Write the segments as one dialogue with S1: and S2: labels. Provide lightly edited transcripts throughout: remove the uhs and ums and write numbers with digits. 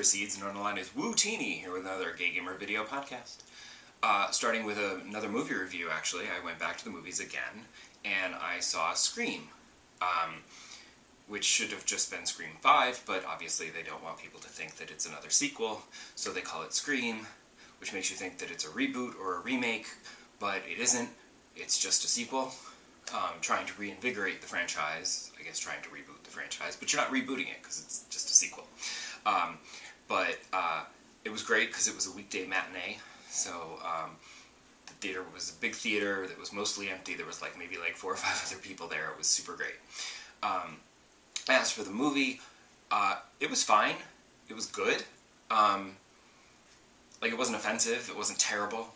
S1: proceeds, and on the line is Wootini, here with another Gay Gamer video podcast. Starting with another movie review, actually. I went back to the movies again, and I saw Scream, which should have just been Scream 5, but obviously they don't want people to think that it's another sequel, so they call it Scream, which makes you think that it's a reboot or a remake, but it isn't. It's just a sequel, trying to reinvigorate the franchise. I guess trying to reboot the franchise, but you're not rebooting it because it's just a sequel. But it was great because it was a weekday matinee, so the theater was a big theater that was mostly empty. There was maybe 4 or 5 other people there. It was super great. As for the movie, it was fine. It was good. It wasn't offensive. It wasn't terrible.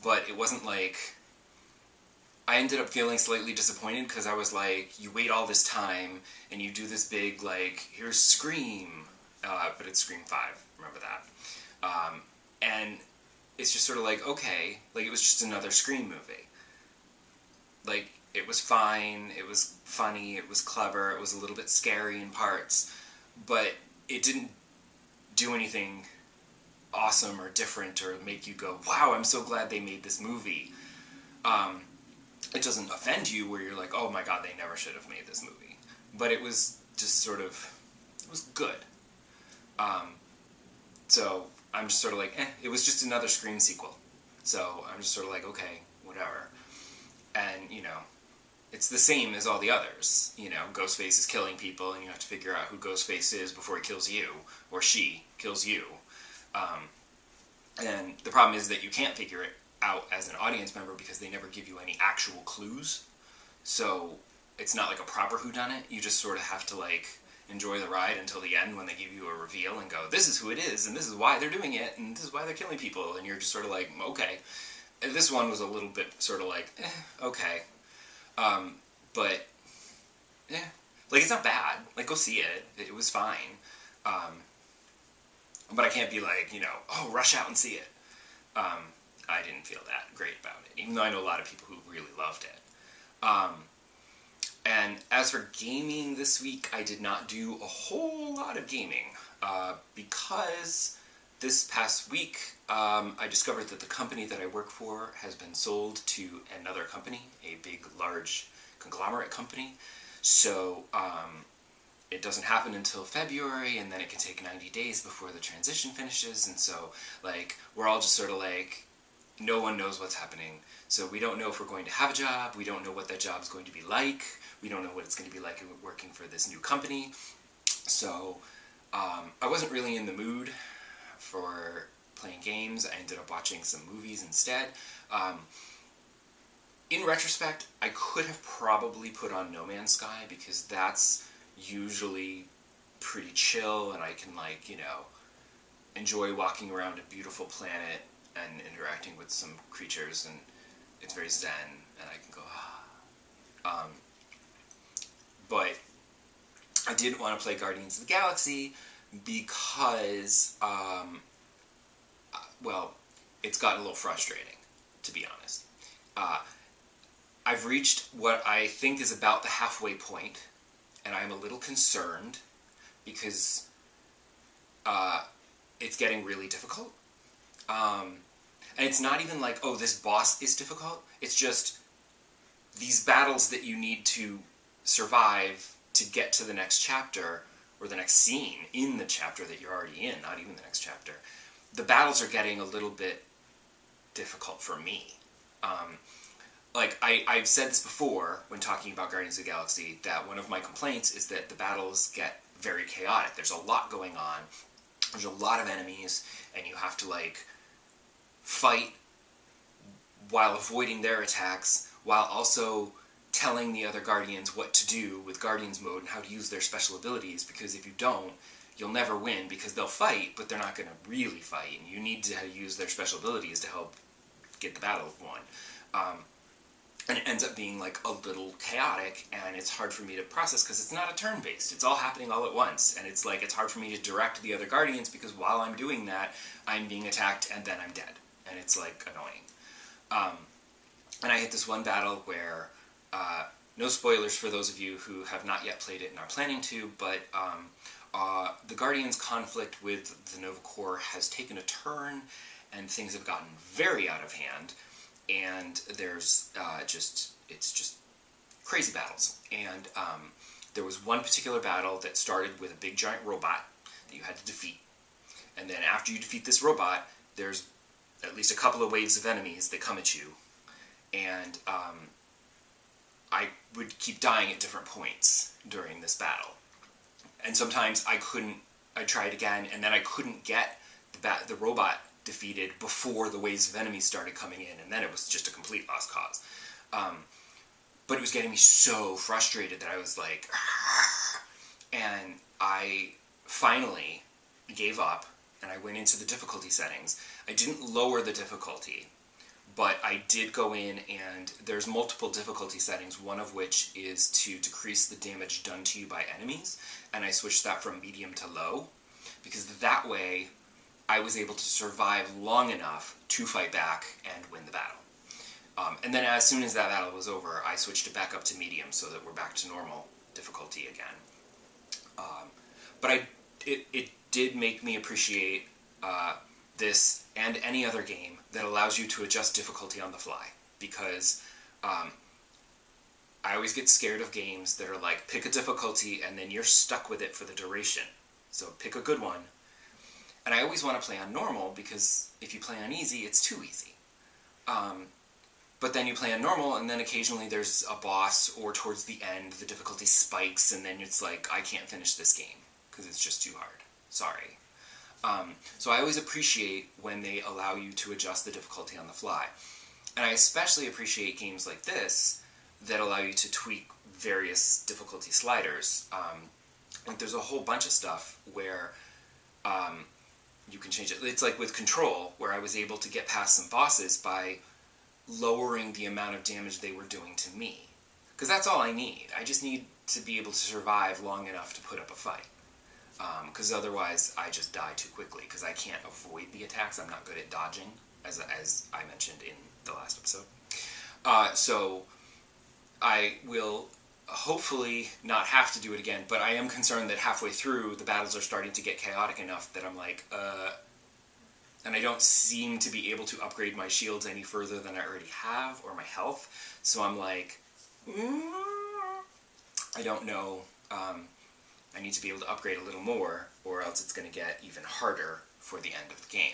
S1: But it wasn't I ended up feeling slightly disappointed because I was you wait all this time and you do this big, here's Scream, but it's Scream 5, remember that. And it's just sort of okay, it was just another Scream movie. It was fine, it was funny, it was clever, it was a little bit scary in parts, but it didn't do anything awesome or different or make you go, wow, I'm so glad they made this movie. It doesn't offend you where you're oh my god, they never should have made this movie. But it was just sort of, it was good. So I'm just sort of it was just another Scream sequel. So I'm just sort of okay, whatever. And, it's the same as all the others. Ghostface is killing people, and you have to figure out who Ghostface is before he kills you, or she kills you. And the problem is that you can't figure it out as an audience member because they never give you any actual clues. So it's not a proper whodunit. You just sort of have to enjoy the ride until the end when they give you a reveal and go, this is who it is, and this is why they're doing it, and this is why they're killing people, and you're just sort of okay. And this one was a little bit sort of okay. But, it's not bad. Go see it. It was fine. But I can't be oh, rush out and see it. I didn't feel that great about it, even though I know a lot of people who really loved it. And as for gaming this week, I did not do a whole lot of gaming, because this past week I discovered that the company that I work for has been sold to another company, a big, large conglomerate company. So it doesn't happen until February, and then it can take 90 days before the transition finishes, and so we're all just sort of no one knows what's happening. So we don't know if we're going to have a job, we don't know what that job's going to be like, we don't know what it's going to be like working for this new company. So I wasn't really in the mood for playing games. I ended up watching some movies instead. In retrospect, I could have probably put on No Man's Sky because that's usually pretty chill, and I can enjoy walking around a beautiful planet and interacting with some creatures, and it's very zen, and I can go, ah. But I didn't want to play Guardians of the Galaxy because, well, it's gotten a little frustrating, to be honest. I've reached what I think is about the halfway point, and I'm a little concerned because it's getting really difficult. And it's not even oh, this boss is difficult. It's just these battles that you need to survive to get to the next chapter, or the next scene in the chapter that you're already in, not even the next chapter. The battles are getting a little bit difficult for me. I've said this before when talking about Guardians of the Galaxy, that one of my complaints is that the battles get very chaotic. There's a lot going on. There's a lot of enemies, and you have to fight while avoiding their attacks, while also telling the other Guardians what to do with Guardians mode and how to use their special abilities, because if you don't, you'll never win, because they'll fight, but they're not going to really fight, and you need to use their special abilities to help get the battle won. And it ends up being a little chaotic, and it's hard for me to process because it's not a turn-based. It's all happening all at once, and it's it's hard for me to direct the other Guardians because while I'm doing that, I'm being attacked and then I'm dead, and it's annoying. And I hit this one battle where, no spoilers for those of you who have not yet played it and are planning to, but the Guardians' conflict with the Nova Corps has taken a turn, and things have gotten very out of hand, and there's it's just crazy battles. And there was one particular battle that started with a big giant robot that you had to defeat. And then after you defeat this robot, there's at least a couple of waves of enemies that come at you. And I would keep dying at different points during this battle. And sometimes I tried again, and then I couldn't get the robot defeated before the waves of enemies started coming in, and then it was just a complete lost cause. But it was getting me so frustrated that I was like, argh! And I finally gave up, and I went into the difficulty settings. I didn't lower the difficulty, but I did go in, and there's multiple difficulty settings, one of which is to decrease the damage done to you by enemies, and I switched that from medium to low, because that way I was able to survive long enough to fight back and win the battle. And then as soon as that battle was over, I switched it back up to medium so that we're back to normal difficulty again. But it did make me appreciate this and any other game that allows you to adjust difficulty on the fly, because I always get scared of games that are like, pick a difficulty and then you're stuck with it for the duration. So pick a good one. And I always want to play on normal, because if you play on easy, it's too easy. But then you play on normal, and then occasionally there's a boss, or towards the end the difficulty spikes, and then it's like, I can't finish this game because it's just too hard. Sorry. So I always appreciate when they allow you to adjust the difficulty on the fly. And I especially appreciate games like this that allow you to tweak various difficulty sliders. Like there's a whole bunch of stuff where you can change it. It's like with Control, where I was able to get past some bosses by lowering the amount of damage they were doing to me. Because that's all I need. I just need to be able to survive long enough to put up a fight. Because otherwise I just die too quickly, because I can't avoid the attacks. I'm not good at dodging, as I mentioned in the last episode. So I will hopefully not have to do it again, but I am concerned that halfway through the battles are starting to get chaotic enough that I'm like, and I don't seem to be able to upgrade my shields any further than I already have, or my health, so I'm like, I don't know, I need to be able to upgrade a little more, or else it's going to get even harder for the end of the game.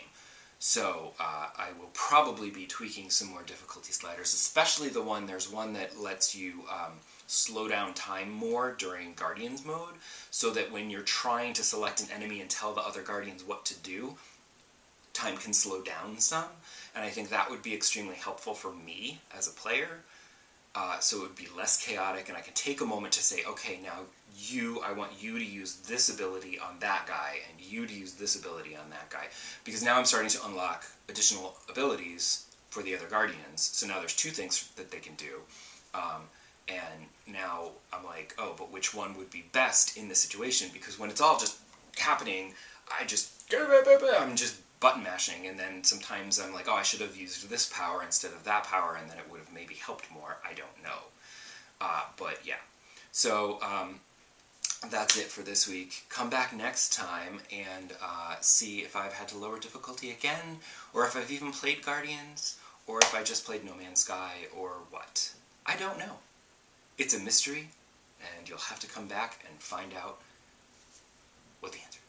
S1: So I will probably be tweaking some more difficulty sliders, especially there's one that lets you slow down time more during Guardians mode, so that when you're trying to select an enemy and tell the other Guardians what to do, time can slow down some, and I think that would be extremely helpful for me as a player, so it would be less chaotic, and I can take a moment to say, okay, now I want you to use this ability on that guy, and you to use this ability on that guy, because now I'm starting to unlock additional abilities for the other Guardians, so now there's two things that they can do, and now I'm like, oh, but which one would be best in this situation, because when it's all just happening, I'm just button mashing, and then sometimes I'm like, oh, I should have used this power instead of that power, and then it would have maybe helped more. I don't know. But yeah. So that's it for this week. Come back next time and see if I've had to lower difficulty again, or if I've even played Guardians, or if I just played No Man's Sky, or what. I don't know. It's a mystery, and you'll have to come back and find out what the answer is.